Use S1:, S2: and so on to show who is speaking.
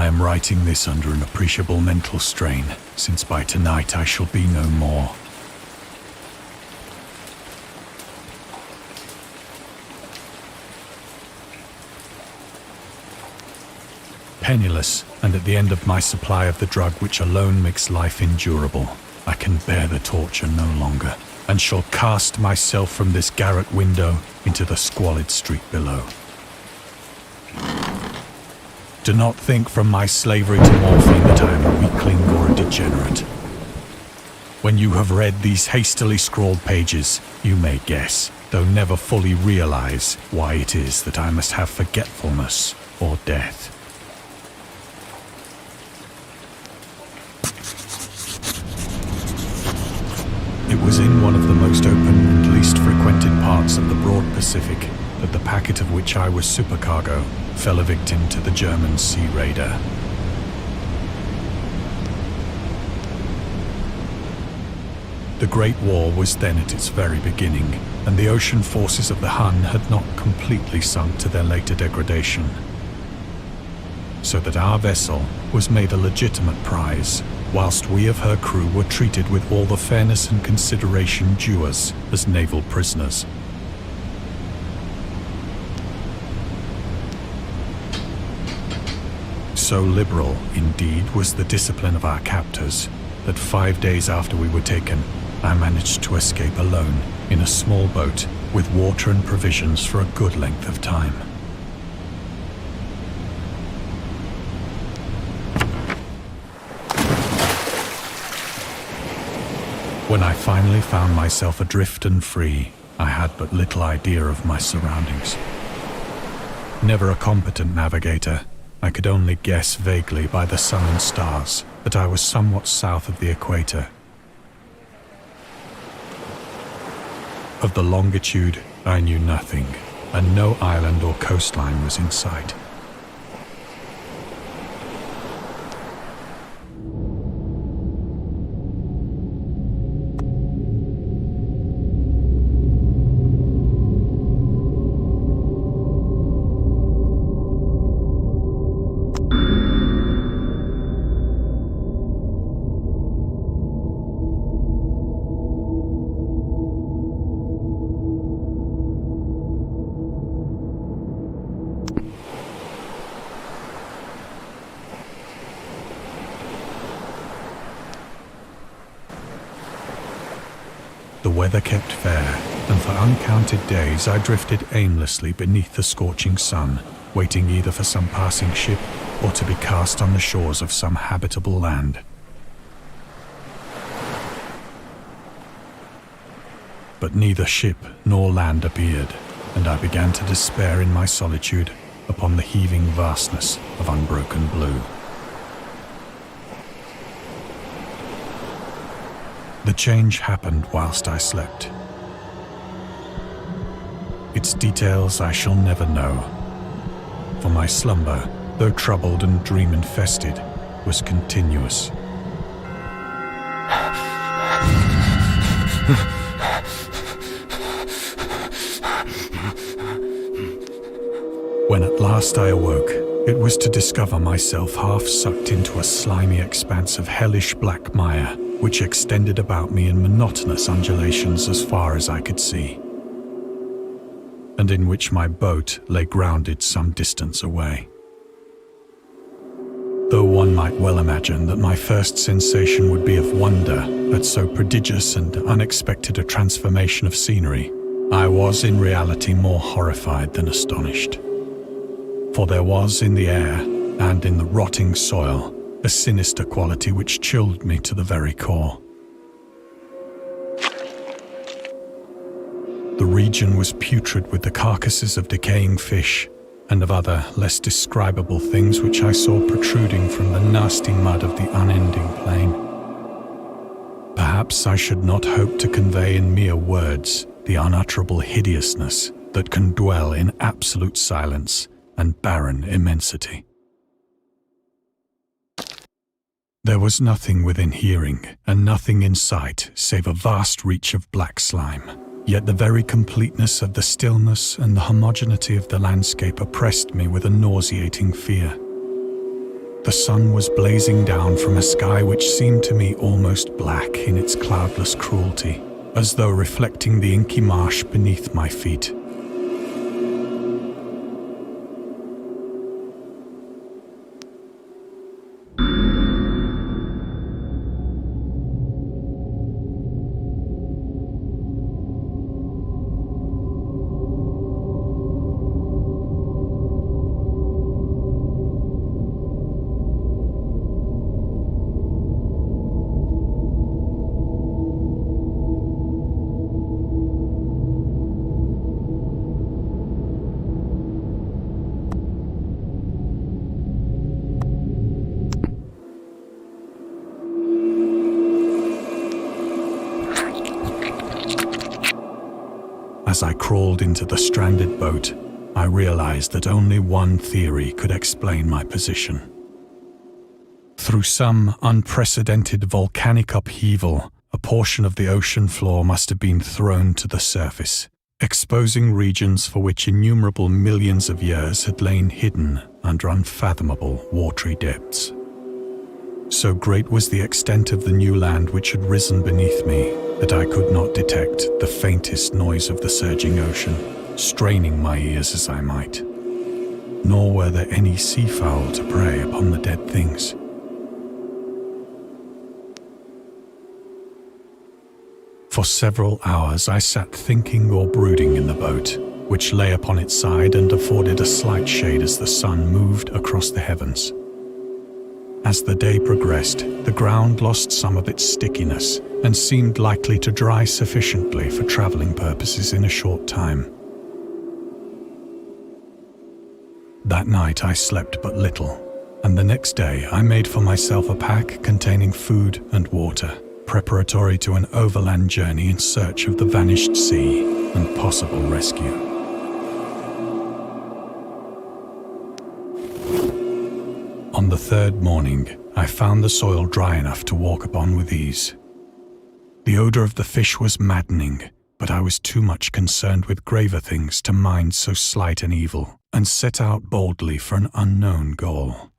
S1: I am writing this under an appreciable mental strain, since by tonight I shall be no more. Penniless, and at the end of my supply of the drug which alone makes life endurable, I can bear the torture no longer, and shall cast myself from this garret window into the squalid street below. Do not think from my slavery to morphine that I am a weakling or a degenerate. When you have read these hastily scrawled pages, you may guess, though never fully realize, why it is that I must have forgetfulness or death. It was in one of the most open and least frequented parts of the broad Pacific that the packet of which I was supercargo fell a victim to the German sea raider. The Great War was then at its very beginning, and the ocean forces of the Hun had not completely sunk to their later degradation, so that our vessel was made a legitimate prize, whilst we of her crew were treated with all the fairness and consideration due us as naval prisoners. So liberal, indeed, was the discipline of our captors, that 5 days after we were taken, I managed to escape alone in a small boat with water and provisions for a good length of time. When I finally found myself adrift and free, I had but little idea of my surroundings. Never a competent navigator, I could only guess vaguely by the sun and stars that I was somewhat south of the equator. Of the longitude, I knew nothing, and no island or coastline was in sight. The weather kept fair, and for uncounted days I drifted aimlessly beneath the scorching sun, waiting either for some passing ship or to be cast on the shores of some habitable land. But neither ship nor land appeared, and I began to despair in my solitude upon the heaving vastness of unbroken blue. The change happened whilst I slept. Its details I shall never know, for my slumber, though troubled and dream-infested, was continuous. When at last I awoke, it was to discover myself half sucked into a slimy expanse of hellish black mire, which extended about me in monotonous undulations as far as I could see, and in which my boat lay grounded some distance away. Though one might well imagine that my first sensation would be of wonder at so prodigious and unexpected a transformation of scenery, I was in reality more horrified than astonished. For there was in the air and in the rotting soil a sinister quality which chilled me to the very core. The region was putrid with the carcasses of decaying fish and of other less describable things which I saw protruding from the nasty mud of the unending plain. Perhaps I should not hope to convey in mere words the unutterable hideousness that can dwell in absolute silence and barren immensity. There was nothing within hearing, and nothing in sight, save a vast reach of black slime. Yet the very completeness of the stillness and the homogeneity of the landscape oppressed me with a nauseating fear. The sun was blazing down from a sky which seemed to me almost black in its cloudless cruelty, as though reflecting the inky marsh beneath my feet. As I crawled into the stranded boat, I realized that only one theory could explain my position. Through some unprecedented volcanic upheaval, a portion of the ocean floor must have been thrown to the surface, exposing regions for which innumerable millions of years had lain hidden under unfathomable watery depths. So great was the extent of the new land which had risen beneath me that I could not detect the faintest noise of the surging ocean, straining my ears as I might. Nor were there any seafowl to prey upon the dead things. For several hours I sat thinking or brooding in the boat, which lay upon its side and afforded a slight shade as the sun moved across the heavens. As the day progressed, the ground lost some of its stickiness and seemed likely to dry sufficiently for traveling purposes in a short time. That night I slept but little, and the next day I made for myself a pack containing food and water, preparatory to an overland journey in search of the vanished sea and possible rescue. On the third morning, I found the soil dry enough to walk upon with ease. The odor of the fish was maddening, but I was too much concerned with graver things to mind so slight an evil, and set out boldly for an unknown goal.